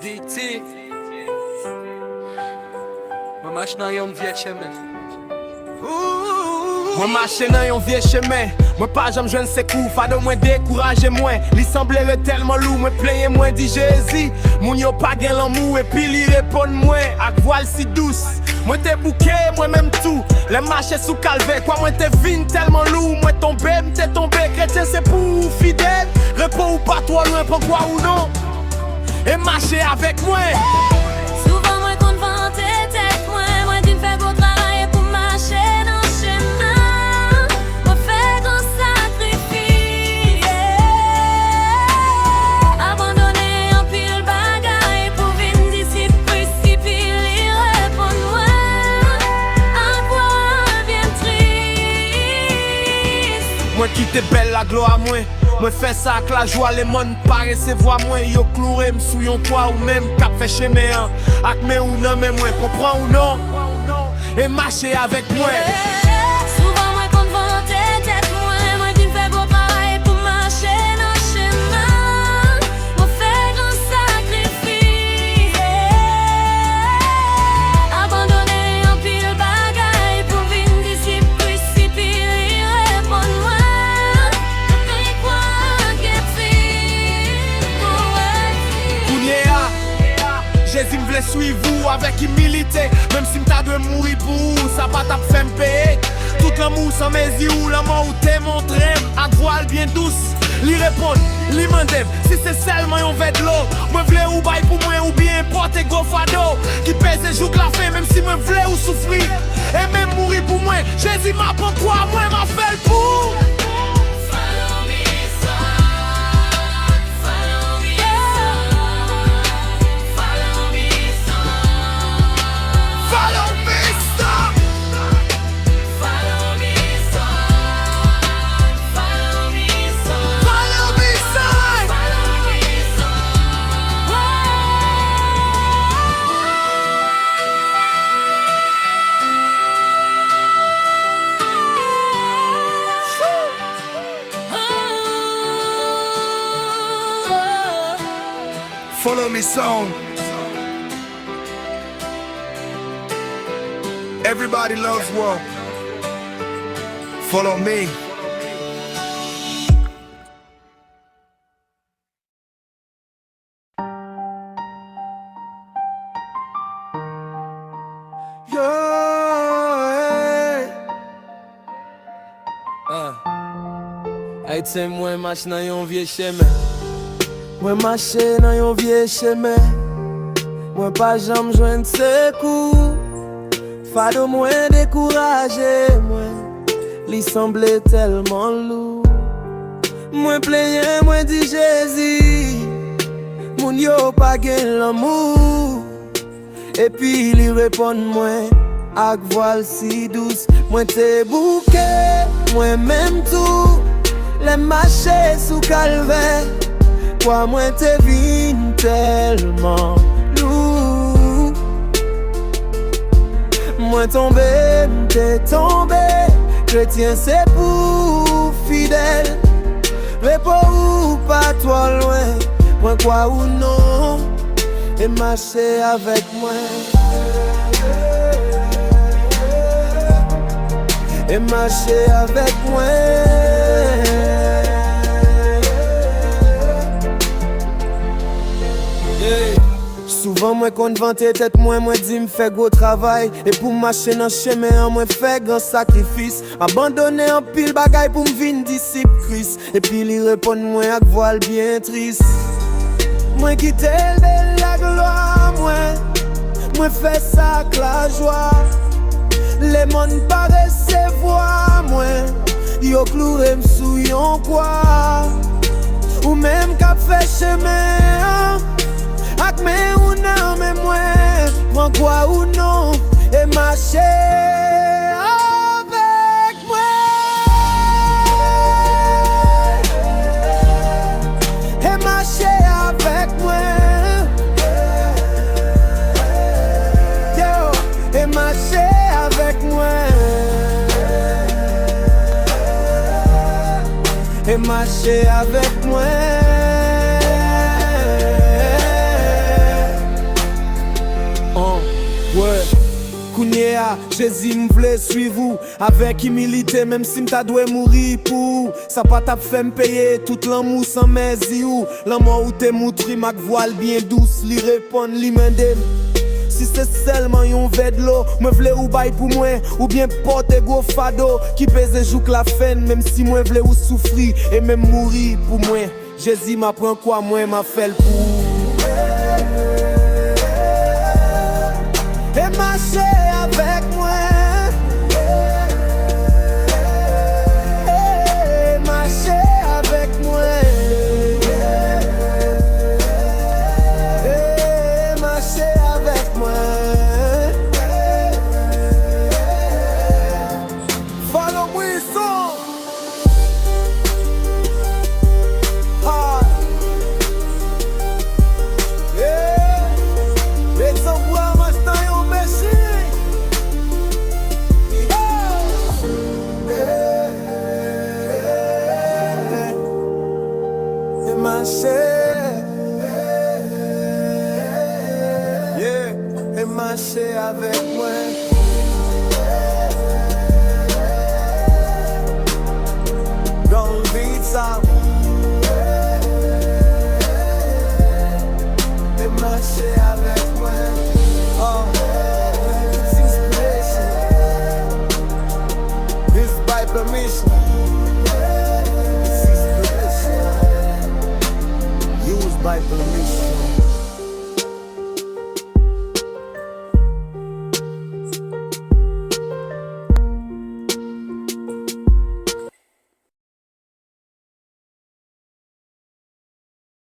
DT Mwen marche nan yon vie chemin. Mwen marche nan yon vie chemin. Mwen pa jam jwen se kou. Fado mwen dekouraje mwen. Li semblere telman lou. Mwen pleye mwen di Jezi. Moun yo pa gen l'amou. E pi li repon mwen ak voile si douce. Mwen te bouke mwen menm tou. Le marche sou kalve. Kwa mwen te vin telman lou. Mwen tombe mte tombe. Chrétien se pou fidèle. Repos ou pas trop loin pour quoi ou non. Et marcher avec moi. Souvent moi qu'on vante tête moi d'une fait beau travail pour marcher dans le chemin. Moi fait grand sacrifice. Abandonner en pile bagaille pour venir disciple précipice. Répond moi à quoi bien triste. Moi qui te belle la gloire moi. Moi fais ça avec la joie, les monde pas recevoir moi. Yo cloué m'sou yon toit ou même cap fait chez mes an. Ak men ou non mais moi comprend ou non. Et marcher avec moi. Souvent moi qu'on vante tête moi d'une fait beau travail pour marcher dans le chemin. Moi fait grand sacrifice. Abandonner en pile bagaille pour venir disciple précipice. Répond moi. Jésus me voulait suivre vous avec humilité. Même si m'ta dû mourir pour vous, ça pas t'a fait m'payer. Tout l'amour sans mes yeux, l'amour où t'es montré. Ak voile bien douce, li répond, li mandem. Si c'est seulement yon vêt de l'eau, moi v'lais ou bail pour moi ou bien porter go fado. Qui pèse et joue la fin, même si moi v'lais ou souffrir. Et même mourir pour moi, Jésus m'a pas quoi, moi m'a fait le pour. Follow me song. Everybody loves war. Follow me. Haïtien moi marche dans yon vieux chemin. Moi marche dans yon vieux chemin. Moi pas jamais joindre secours. Fado moi découragé moi. Li semblait tellement lourd. Moi plaignais moi dit Jésus. Moun yo pas gen l'amour. Et puis li répond moi ak voile si douce. Moi te bouquet, moi même tout. Les marcher sous calvaire. Quoi moi te vin tellement lourd. Moi tombé, m'te tombé. Chrétien c'est pour fidèle. Repos ou pas toi loin. Moi quoi ou non. Et marcher avec moi. Et marcher avec moi. Souvent moi qu'on vante tête moi dit me fait gros travail. Et pour marcher dans chemin moi fait grand sacrifice. Abandonner en pile bagaille pour me vin disciple Christ. Et puis li répond moi ak voile bien triste. Moi quitte le la gloire moi fait ça avec la joie. Les monde pas recevoir moi. Yo cloué m'sou yon quoi. Ou même qu'a fait chemin. Ak men ou nan men moi quoi ou non. Et marcher avec moi. Et marcher avec moi. Yo, et marcher avec moi. Et marcher avec moi. Jésus m'vle suivre vous avec humilité, même si m'ta doué mourir pour. Ça pas t'a fait m'payer tout l'amour sans mes yeux. L'amour où t'es moutri, ma voile bien douce, li répond, li mende. Si c'est seulement yon verre de l'eau, me vle ou bail pour moi, ou bien porter gros fado qui pèse jouk la fin, même si moi vle ou souffrir et même mourir pour moi. Jésus m'apprend quoi moi m'a fait le pour. Et marcher avec moi. Et marcher avec moi. Et marcher avec moi. Follow me so. Et marcher avec moi. Dans le vide ça. Et marcher avec moi. Oh, it's inspiration. This by permission. It's inspiration. Used by permission.